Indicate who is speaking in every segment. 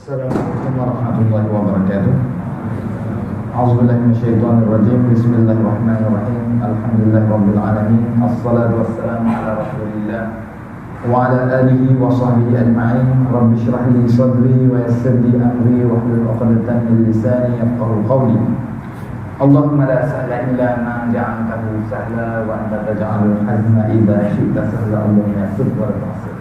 Speaker 1: Assalamualaikum warahmatullahi wabarakatuh. A'udzubillahi minasyaitonirrajim. Bismillahirrahmanirrahim. Alhamdulillahirabbil alamin. Assalatu wassalamu ala Rasulillah wa ala alihi wa sahbihi ajma'in. Rabbi shrah li sadri wa yassir li amri wa hlul 'uqdatam min lisani yafqahu qawli. Allahumma la sahla illa ma ja'altahu sahla wa anta taj'alul hazna idza syi'ta sahla. Allahumma yassir wa la tu'assir.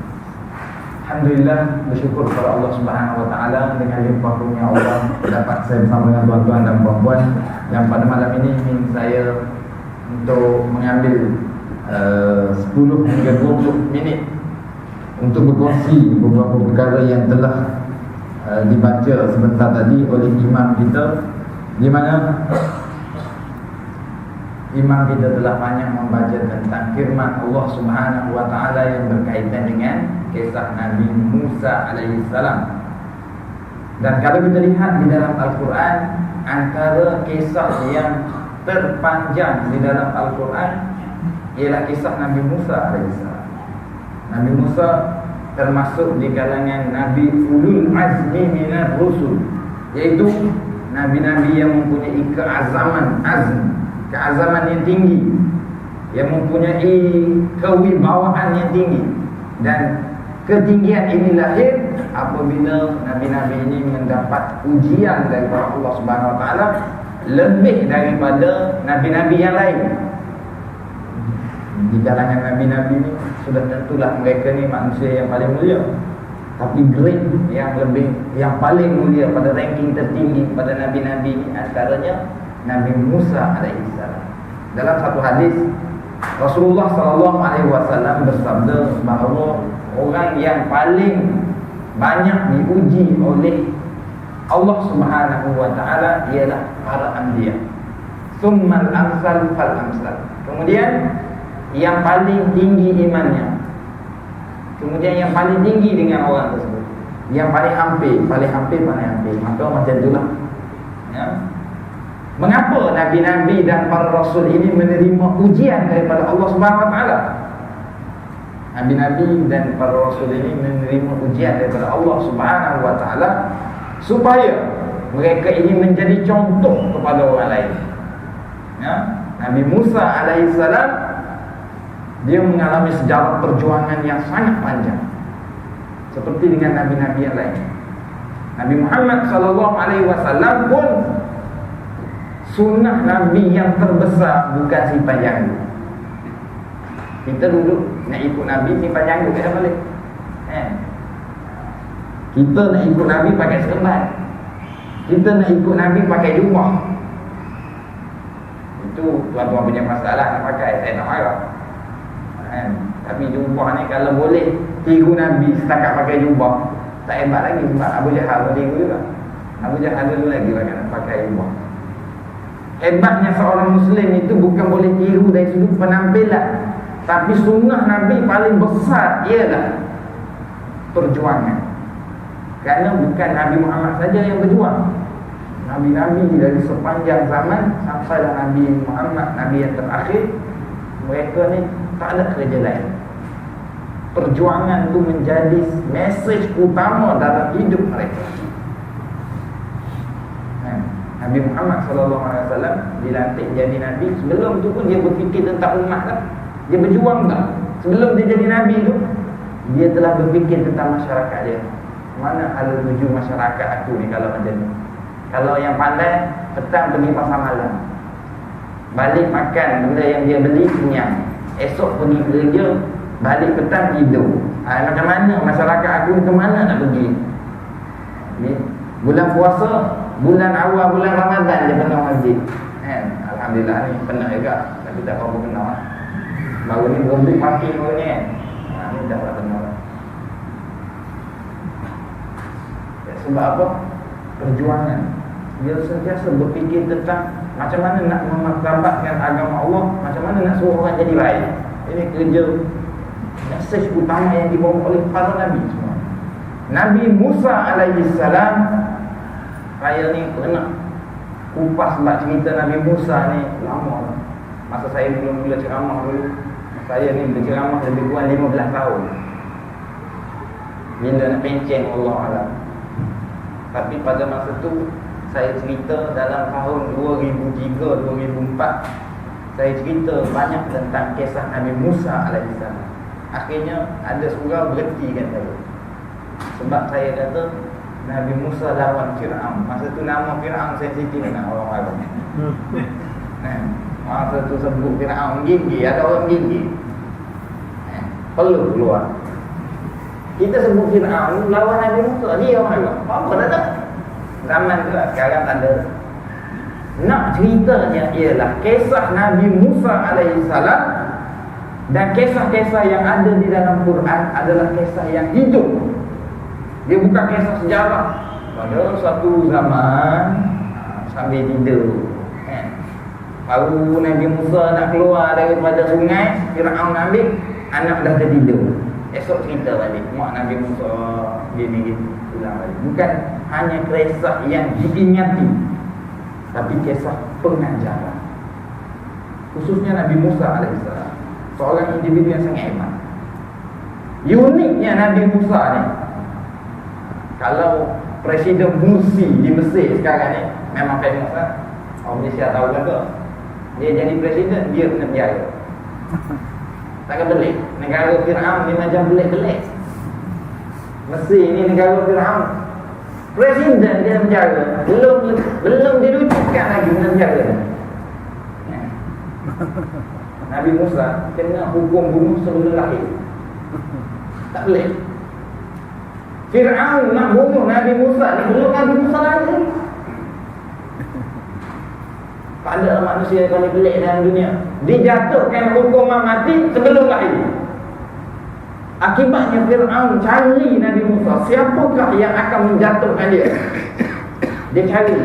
Speaker 1: Alhamdulillah, bersyukur kepada Allah Subhanahu wa taala dengan limpah karunia Allah dapat saya bersama dengan tuan-tuan dan puan-puan yang pada malam ini ingin saya untuk mengambil 10 hingga 20 minit untuk berkongsi beberapa perkara yang telah dibaca sebentar tadi oleh imam kita, di mana imam kita telah banyak membaca tentang firman Allah Subhanahu wa taala yang berkaitan dengan kisah Nabi Musa alaihissalam. Dan kalau kita lihat di dalam Al-Quran, antara kisah yang terpanjang di dalam Al-Quran ialah kisah Nabi Musa alaihissalam. Nabi Musa termasuk di kalangan Nabi Ulul Azmi minar Rusul, iaitu Nabi-Nabi yang mempunyai keazaman yang tinggi, yang mempunyai kewibawaan yang tinggi. Dan ketinggian ini lahir apabila Nabi-Nabi ini mendapat ujian daripada Allah Subhanahu wa taala lebih daripada Nabi-Nabi yang lain. Di kalangan Nabi-Nabi ini sudah tentulah mereka ni manusia yang paling mulia, tapi grade yang paling mulia pada ranking tertinggi pada Nabi-Nabi ini antaranya Nabi Musa alaihissalam. Dalam satu hadis Rasulullah sallallahu alaihi wasallam bersabda bahawa orang yang paling banyak diuji oleh Allah Subhanahu wa taala ialah para anbiya. Tsummal amsal fal amsal. Kemudian yang paling tinggi imannya. Kemudian yang paling tinggi dengan orang tersebut. Yang paling hampir. Maka macam itulah. Ya. Mengapa Nabi-Nabi dan para Rasul ini menerima ujian daripada Allah Subhanahu wa taala? Nabi-Nabi dan para Rasul ini menerima ujian daripada Allah Subhanahu wa taala supaya mereka ini menjadi contoh kepada orang lain. Ya? Nabi Musa alaihissalam, dia mengalami sejarah perjuangan yang sangat panjang seperti dengan Nabi-Nabi yang lain. Nabi Muhammad sallallahu alaihi wasallam pun sunnah Nabi yang terbesar bukan simpan janggut. Kita duduk nak ikut Nabi simpan janggut kita balik. Kita nak ikut Nabi pakai serban. Kita nak ikut Nabi pakai jubah. Itu tuan-tuan punya masalah nak pakai, saya tak marah. Tapi jubah ni kalau boleh tiru Nabi setakat pakai jubah, tak hebat lagi sebab Abu Jahal tiru juga. Abu Jahal dulu lagi pakai jubah. Hebatnya seorang Muslim itu bukan boleh tiru dari sudut penampilan, tapi sunnah Nabi paling besar ialah perjuangan. Kerana bukan Nabi Muhammad saja yang berjuang. Nabi-Nabi dari sepanjang zaman sampailah Nabi Muhammad, Nabi yang terakhir, mereka ni tak ada kerja lain. Perjuangan itu menjadi mesej utama dalam hidup mereka. Nabi Muhammad SAW dilantik jadi Nabi. Sebelum tu pun dia berfikir tentang umat tak? Dia berjuang tak? Sebelum dia jadi Nabi tu, dia telah berfikir tentang masyarakat dia. Mana hala tuju masyarakat aku ni kalau macam ni? Kalau yang pandai, petang pergi pasar malam, balik makan benda yang dia beli, kenyang. Esok pergi kerja, balik petang tidur. Macam mana masyarakat aku ni, ke mana nak pergi? Bulan puasa, bulan awal bulan Ramadan dia penuh masjid. Alhamdulillah ni penuh juga, tapi tak apa penuh. Baru ni berhenti makin baru ni ni dah tak penuh. Sebab apa? Perjuangan. Dia sentiasa berfikir tentang macam mana nak memartabatkan agama Allah, macam mana nak suruh orang jadi baik. Ini kerja mesej utama yang dibawa oleh para Nabi semua. Nabi Musa alaihissalam, saya ni pernah kupas sebab cerita Nabi Musa ni lama. Masa saya mula ceramah dulu, saya ni berceramah lebih kurang 15 tahun. Bila nak pencen Allah Alam. Tapi pada masa tu saya cerita dalam tahun 2003-2004, saya cerita banyak tentang kisah Nabi Musa alaihissalam. Akhirnya ada surau berhentikan saya, sebab saya kata Nabi Musa lawan Fir'aun. Masa tu nama Fir'aun sensitif nak orang Arab. Masa tu sebut Fir'aun gigi, ada orang gigi, perlu keluar. Kita sebut Fir'aun lawan Nabi Musa, dia orang Arab. Apa dah tak? Zaman tu lah, sekarang tak ada. Nak ceritanya ialah kisah Nabi Musa alaihissalam, dan kisah-kisah yang ada di dalam Quran adalah kisah yang hidup. Dia bukan kisah sejarah. Pada suatu zaman sambil tidur, baru Nabi Musa nak keluar daripada sungai, Fir'aun ambil, anak dah tertidur. Esok cerita balik mak Nabi Musa gini ulang balik. Bukan hanya kisah yang diingati, tapi kisah pengajaran. Khususnya Nabi Musa alaihissalam, seorang individu yang sangat hebat. Uniknya Nabi Musa ni, kalau Presiden Mursi di Mesir sekarang ni memang famous lah. Orang Malaysia tahu kan tu. Dia jadi presiden, dia kena penjara. Takkan belik. Negara Fir'aun ni macam belik-belik. Mesir ni negara Fir'aun, presiden dia penjara. Belum dirucutkan lagi kena penjara. Nabi Musa kena hukum bunuh sebelum lahir. Tak boleh. Fir'aun nak bunuh Nabi Musa ni belum Nabi Musa lahir. Tak ada manusia yang paling pelik dalam dunia dijatuhkan hukuman mati sebelum lahir. Akibatnya Fir'aun cari Nabi Musa, siapakah yang akan menjatuhkan dia. Dia cari,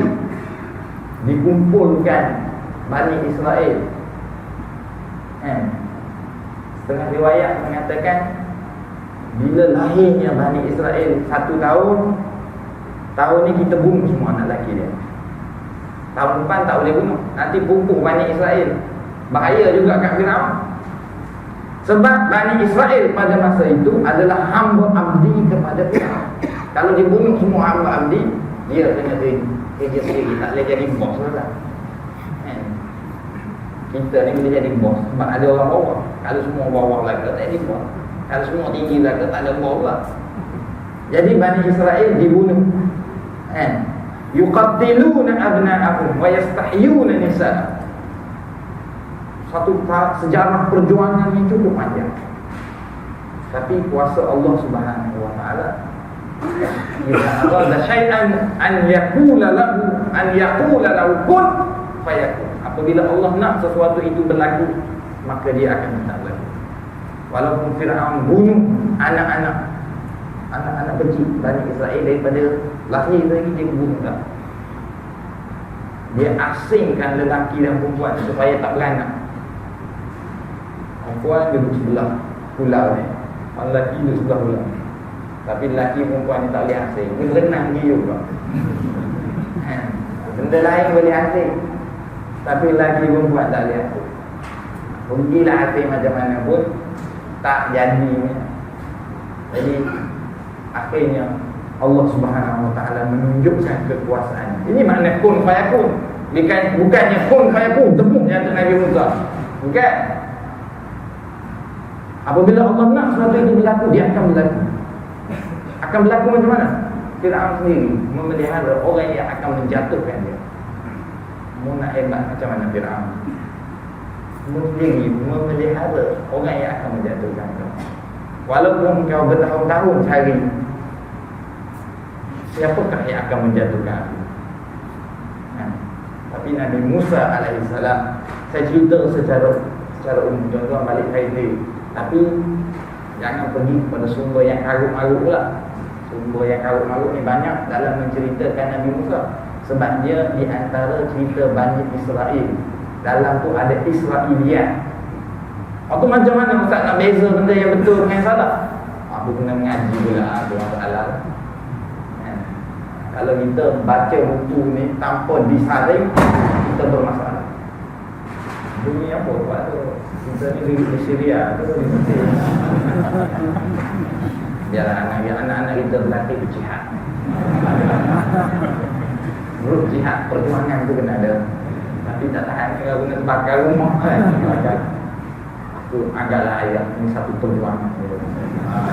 Speaker 1: dikumpulkan Bani Israel. Setengah riwayat mengatakan bila lahirnya Bani Israel 1 tahun, tahun ni kita bunuh semua anak lelaki dia. Tahun depan tak boleh bunuh, nanti pupuk Bani Israel. Bahaya juga kat Fir'aun. Sebab Bani Israel pada masa itu adalah hamba abdi kepada Fir'aun. Kalau dibunuh semua hamba abdi, dia kena kerja sendiri, tak boleh jadi bos lah. Kita ni boleh jadi bos sebab ada orang bawah. Kalau semua bawah lah tak jadi bos. Kalau semua tinggi lah tak ada bawah lah. Jadi Bani Israel dibunuh. Yuqattiluna abna'ahum wa yastahyuna nisa'. Satu sejarah perjuangan yang cukup panjang. Tapi kuasa Allah Subhanahu wa taala, jika arada syai'an an yaqula lahu kun fayakun. Apabila Allah nak sesuatu itu berlaku, maka dia akan minta berlaku. Walaupun Fir'aun bunuh anak-anak kecil Bani Israel daripada lahir lagi, dia bunuh tak. Dia asingkan lelaki dan perempuan supaya tak beranak. Perempuan duduk sebelah pulau ni, lelaki duduk sebelah pulau. Tapi lelaki perempuan ni tak boleh asing. Dia berenang dia juga. Benda lain boleh asing, tapi lelaki perempuan tak boleh asing. Pergilah asing macam mana pun tak jadi. Jadi akhirnya Allah Subhanahu wa taala menunjukkan kekuasaan. Ini makna kun fayakun. Bukannya kun fayakun tepuknya untuk Nabi Musa. Bukan. Apabila Allah nak sesuatu itu berlaku, dia akan berlaku. Akan berlaku macam mana? Fir'aun sendiri memelihara orang yang akan menjatuhkan dia. Mu nak hebat macam mana Fir'aun? Mu sendiri memelihara orang yang akan menjatuhkan dia. Walaupun kau bertahun-tahun cari, siapakah yang akan menjatuhkan aku? Tapi Nabi Musa alaihissalam, saya cerita secara umum, tuan-tuan balik hari. Tapi jangan pergi kepada sumber yang karut-marut pula. Sumber yang karut-marut ni banyak dalam menceritakan Nabi Musa. Sebab dia di antara cerita Bani Israel. Dalam tu ada Israiliyat. Aku macam mana Ustaz nak beza benda yang betul dengan yang salah? Aku kena mengaji pula tu masalah. Kalau kita baca buku ni tanpa disaring, kita bermasalah. Bunyi apa buat tu? Kita ni di Syria tu di Mesir. Biarlah anak-anak kita berlatih berjihad. Grup jihad perjuangan tu kena ada. Tapi tak tahan kalau guna terbakar rumah kan. Itu agaklah ayat ini satu perjuangan.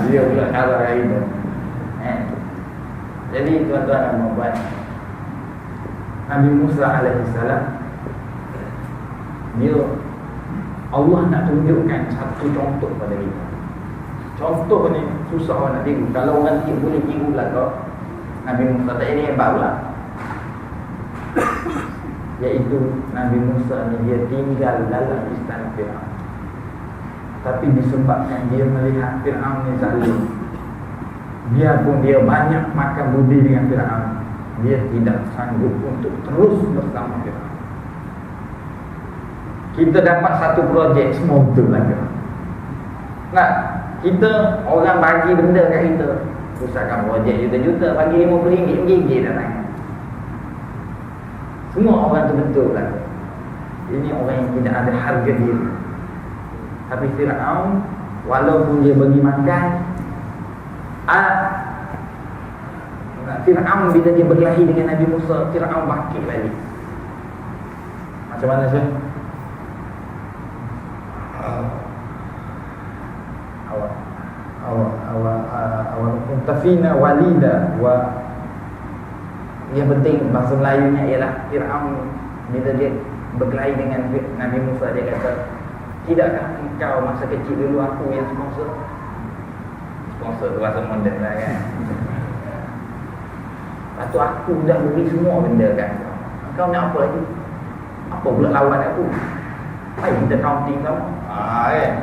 Speaker 1: Dia pula cara lain tu. Jadi tuan-tuan dan puan-puan, Nabi Musa alaihissalam, dia Allah nak tunjukkan satu contoh pada kita. Contoh ni susah orang nak tiru. Kalau orang boleh tiru lah kau Nabi Musa, tak ini hebat pula. Iaitu Nabi Musa ni dia tinggal dalam istana Fir'aun. Tapi disebabkan dia melihat Fir'aun ni zalim, biarpun dia banyak makan budi dengan Fir'aun, dia tidak sanggup untuk terus bersama Fir'aun. Kita dapat satu projek, semua betul lagi. Nah, kita orang bagi benda kat kita, usahakan projek juta-juta, bagi RM50 gigit datang. Semua orang tu betul lah. Ini orang yang tidak ada harga diri. Tapi Fir'aun, walaupun dia bagi makan, Fir'aun bila dia berkelahi dengan Nabi Musa, Fir'aun bakit balik. Macam mana sih? Awal kuntafina walida wa. Yang penting bahasa Melayunya ialah Fir'aun bila dia berkelahi dengan Nabi Musa, dia kata, tidakkah engkau masa kecil dulu aku yang sponsor tu bahasa moden lah kan. Lepas tu aku dah beri semua benda kan, engkau nak apa lagi? Apa pula lawan aku? Ayo kita counting sama. Kan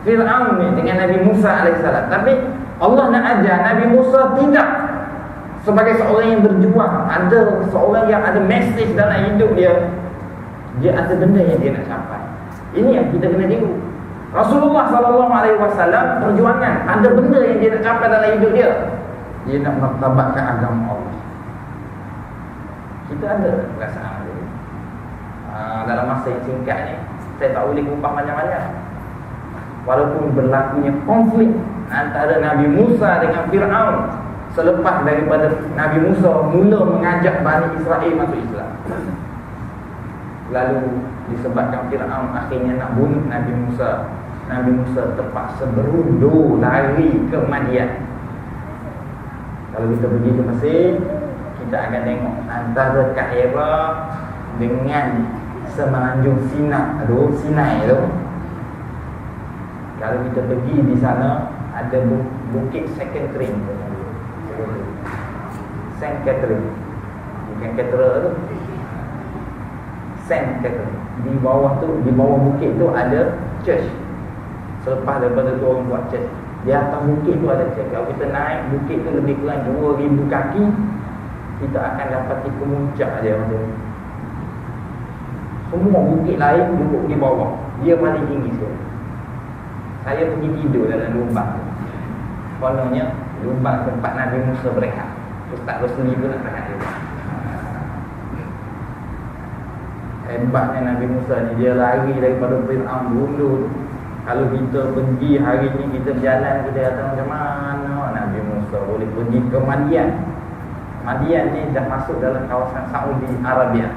Speaker 1: Fir'aun ni dengan Nabi Musa alaihissalam. Tapi Allah nak ajar Nabi Musa tidak sebagai seorang yang berjuang, ada seorang yang ada mesej dalam hidup dia. Dia ada benda yang dia nak capai. Ini yang kita kena tiru. Rasulullah SAW perjuangan, ada benda yang dia nak capai dalam hidup dia. Dia nak martabatkan agama Allah. Kita ada perasaan dia. Dalam masa yang singkat ni, saya tak boleh kupas banyak-banyak. Walaupun berlakunya konflik antara Nabi Musa dengan Fir'aun selepas daripada Nabi Musa mula mengajak Bani Israel masuk Islam, lalu disebabkan Fir'aun akhirnya nak bunuh Nabi Musa, Nabi Musa terpaksa berundur lari ke Madian. Kalau kita pergi ke Mesir, kita akan tengok antara Kaira dengan semenanjung Sinai tu. Kalau kita pergi di sana, ada bukit Second Catherine. Saint Catherine, bukan Cathedral tu, Saint Catherine. Di bawah bukit tu ada church. Selepas daripada tu orang buat church, di atas bukit tu ada church. Kalau kita naik bukit tu lebih kurang 2000 kaki, kita akan dapati kemuncak dia macam ni. Semua bukit lain duduk di bawah, dia paling tinggi sekali. Saya pergi tidur dalam lubang. Kononnya lubang tempat Nabi Musa berehat. Ustaz Rosli pun nak rehat juga. Hebatnya Nabi Musa ni, dia lari daripada Fir'aun berundur. Kalau kita pergi hari ni, kita berjalan, kita kata macam mana Nabi Musa boleh pergi ke Madian. Madian ni dah masuk dalam kawasan Saudi Arabia.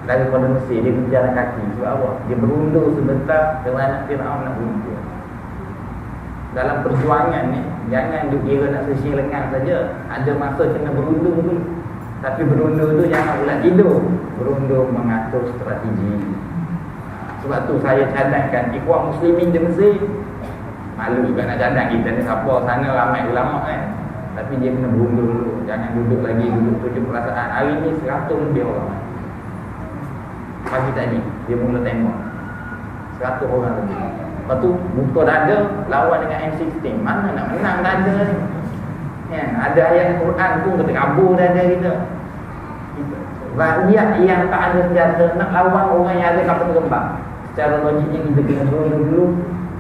Speaker 1: Daripada Mesir, dia berjalan kaki. Sebab apa? Dia berundur sebentar kerana Fir'aun nak bunuh dia. Dalam perjuangan ni, jangan duk kira nak sesi lengan saja. Ada masa kena berundur tu. Tapi berundur tu jangan pula tidur. Berundur mengatur strategi. Sebab tu saya cadangkan ikhwan muslimin di Mesir. Malu juga nak cadang kita ni, siapa sana ramai ulama kan. Tapi dia kena berundur dulu. Jangan duduk lagi, duduk tujuh perasaan. Hari ni 100 lebih orang. Pagi tadi dia mula tembak 100 orang lebih. Lepas tu buka dada lawan dengan M16. Mana nak menang dada ni kan? Ada ayat Quran pun kata kabur dada kita. Rakyat yang tak ada senjata nak lawan orang yang ada kapal terbang. Secara logiknya kita kena turun dulu.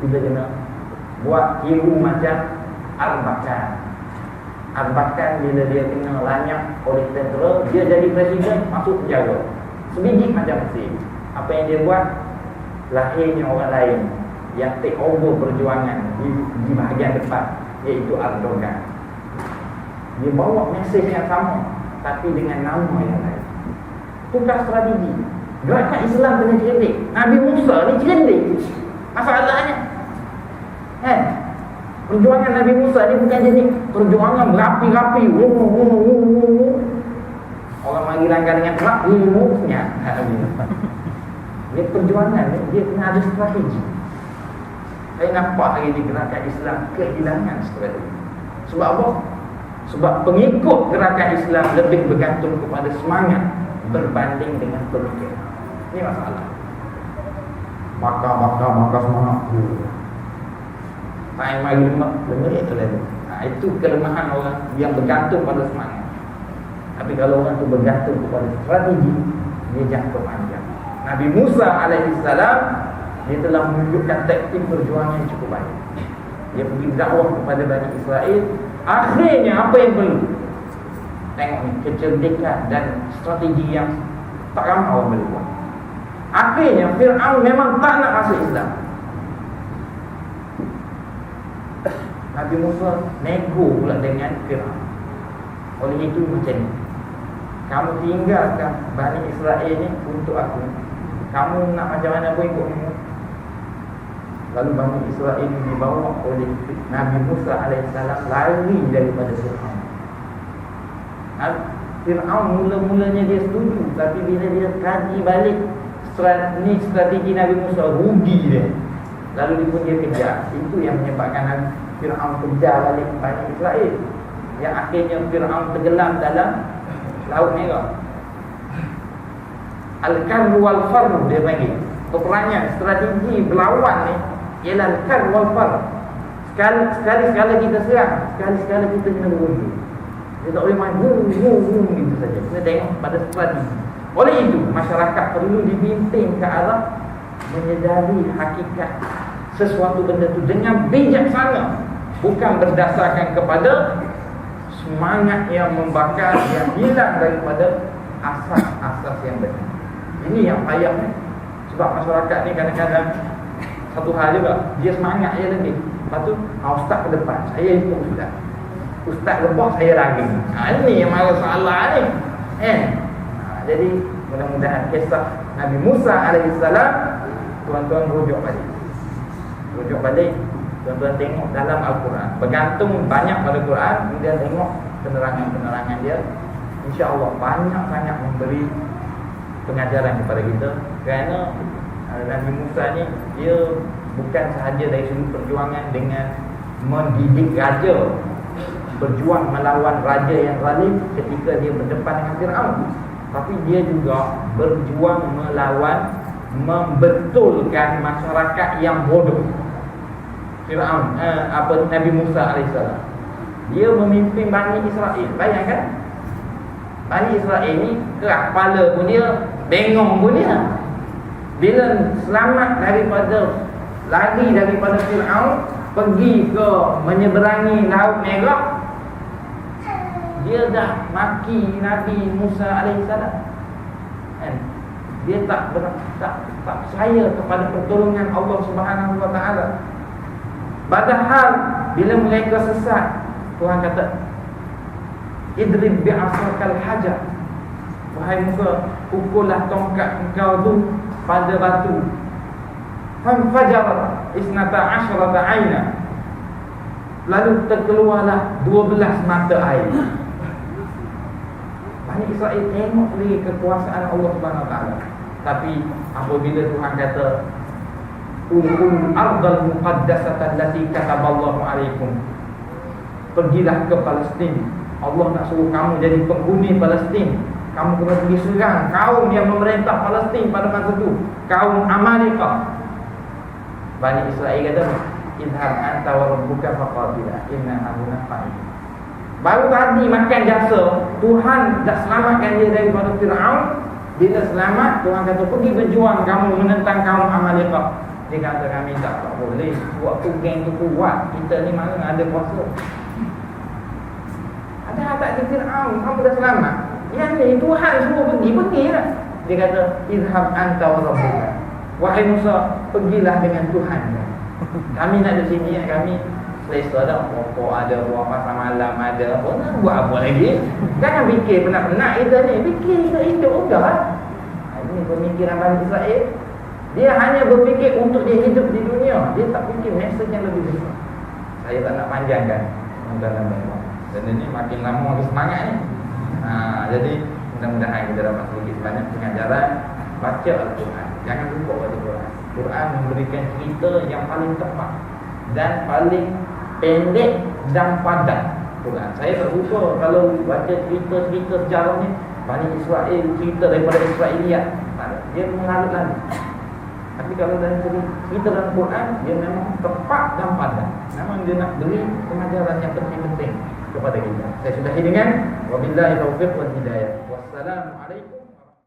Speaker 1: Kita kena buat hiru macam Arbakan. Arbakan bila dia kena lanyak oleh tentera, dia jadi presiden, masuk penjara. Sebiji macam Mesir. Apa yang dia buat, lahirnya orang lain yang take over perjuangan di bahagian depan, iaitu Erdogan. Dia bawa mesej yang sama. tapi dengan nama yang lain. Tukar strategi. Gerakan Islam kena cerdik. Nabi Musa ni cerdik. Masalahnya perjuangan Nabi Musa ni bukan jenis perjuangan berapi-rapi. Orang mari langgar dengan kerak senyap. Ini perjuangan ni, dia kena ada strategi. Saya nampak hari ni gerakan Islam kehilangan strategi. Sebab apa? Sebab pengikut gerakan Islam lebih bergantung kepada semangat berbanding dengan pemikiran. Ini masalah. Bakar semangat. Saya mari lemah itu lagi. Itu kelemahan orang yang bergantung pada semangat. Tapi kalau orang tu bergantung kepada strategi, dia jangka panjang. Nabi Musa alaihissalam, dia telah menunjukkan taktik perjuangan yang cukup baik. Dia pergi dakwah kepada Bani Israel. Akhirnya apa yang perlu? Tengok ni, kecerdikan dan strategi yang tak ramai orang boleh buat. Akhirnya Fir'aun memang tak nak masuk Islam. Nabi Musa nego pula dengan Fir'aun. Oleh itu macam ni, kamu tinggalkan Bani Israel ni untuk aku. Kamu nak macam mana pun ikut ni. Lalu Bani Israel ini dibawa oleh Nabi Musa alaihissalam lari daripada Fir'aun. Fir'aun mula-mulanya dia setuju, tapi bila dia kaji balik strategi Nabi Musa, rugi dia. Lalu dia pun dia kejar. Itu yang menyebabkan Fir'aun kejar balik Bani Israel, yang akhirnya Fir'aun tenggelam dalam Laut Merah. Al-Karru wal-Farru dia panggil. Peperangan, strategi berlawan ni ialah Al-Karru wal-Farru. Sekali-sekala kita serang, sekali-sekala kita kena berunding. Dia tak boleh main gitu saja. Kita tengok pada strategi. Oleh itu, masyarakat perlu dibimbing ke arah menyedari hakikat sesuatu benda itu dengan bijaksana, bukan berdasarkan kepada semangat yang membakar, yang hilang daripada asas-asas yang benar. Ini yang payah ni. Sebab masyarakat ni kadang-kadang satu hal juga, dia semangat je lagi. Lepas tu, ustaz ke depan, saya ikut ustaz. Ustaz lepas, saya lagi. Ini yang masalah ni. Jadi, mudah-mudahan kisah Nabi Musa alaihissalam, tuan-tuan rujuk balik. Rujuk balik, tuan-tuan tengok dalam Al-Quran. Bergantung banyak pada Quran, kemudian tengok penerangan-penerangan dia. InsyaAllah banyak sangat memberi pengajaran kepada kita. Kerana Nabi Musa ni, dia bukan sahaja dari sudut perjuangan dengan mendidik raja, berjuang melawan raja yang zalim ketika dia berdepan dengan Fir'aun, tapi dia juga berjuang melawan, membetulkan masyarakat yang bodoh. Fir'aun, Nabi Musa alaihissalam, dia memimpin Bani Israel. Bayangkan, Bani Israel ni kerak kepala pun dia, bengong pun dia. Bila selamat lari daripada Fir'aun, pergi ke menyeberangi Laut Merah, dia dah maki Nabi Musa alaihissalam. Dia tak percaya kepada pertolongan Allah Subhanahu wa taala. Padahal bila mereka sesat, Tuhan kata, idrib bi'asakal hajar, wahai Musa, pukullah tongkat engkau tu pada batu. Fanfajarat isnata asyrata aina, lalu terkeluarlah 12 mata air. Bani Israel tengok lagi kekuasaan Allah Subhanahu wa taala. Tapi apabila Tuhan kata, Ulul ardal muqaddasatan allati kataballahu alaikum, pergilah ke Palestin. Allah nak suruh kamu jadi penghuni Palestin. Kamu kena pergi serang kaum yang memerintah Palestin pada masa itu, kaum Amalekah. Bani Israel kata, idhab anta wa rabbuka faqatila inna hahuna qa'idun. Baru tadi makan jasa, Tuhan dah selamatkan dia daripada Fir'aun. Bila selamat, Tuhan kata, pergi berjuang kamu menentang kaum Amalekah. Dia kata, kami tak boleh. Waktu geng tu kuat, kita ni mana ada kuasa. Ada tak di Fir'aun, kamu dah selamat. Yang ni Tuhan suruh pergilah. Dia kata, idhab anta wa rabbuka, wahai Musa, pergilah dengan Tuhan. Kami nak di sini, kami Selesa dah, pokok ada, buah pasar malam ada, buat apa lagi? Jangan fikir penat-penat kita ni, fikir hidup sudah lah. Ini pemikiran Bani Israel. Dia hanya berfikir untuk dia hidup di dunia. Dia tak fikir mesej yang lebih besar. Saya tak nak panjangkan. Dan ini makin lama makin semangat ni. Jadi mudah-mudahan kita dapat sedikit banyak pengajaran. Baca Al-Quran. Jangan lupa baca Quran. Quran memberikan cerita yang paling tepat dan paling pendek dan padat. Quran. Saya tak suka kalau baca cerita-cerita sejarah ni Bani Israel, cerita daripada Israeliat. Dia mengalut lagi. Tapi kalau dalam cerita dalam Quran, dia memang tepat dan padat. Memang dia nak beri pengajaran yang penting-penting kepada kita. Saya sudahi dengan wabillahi taufiq wal hidayah. Wassalamualaikum.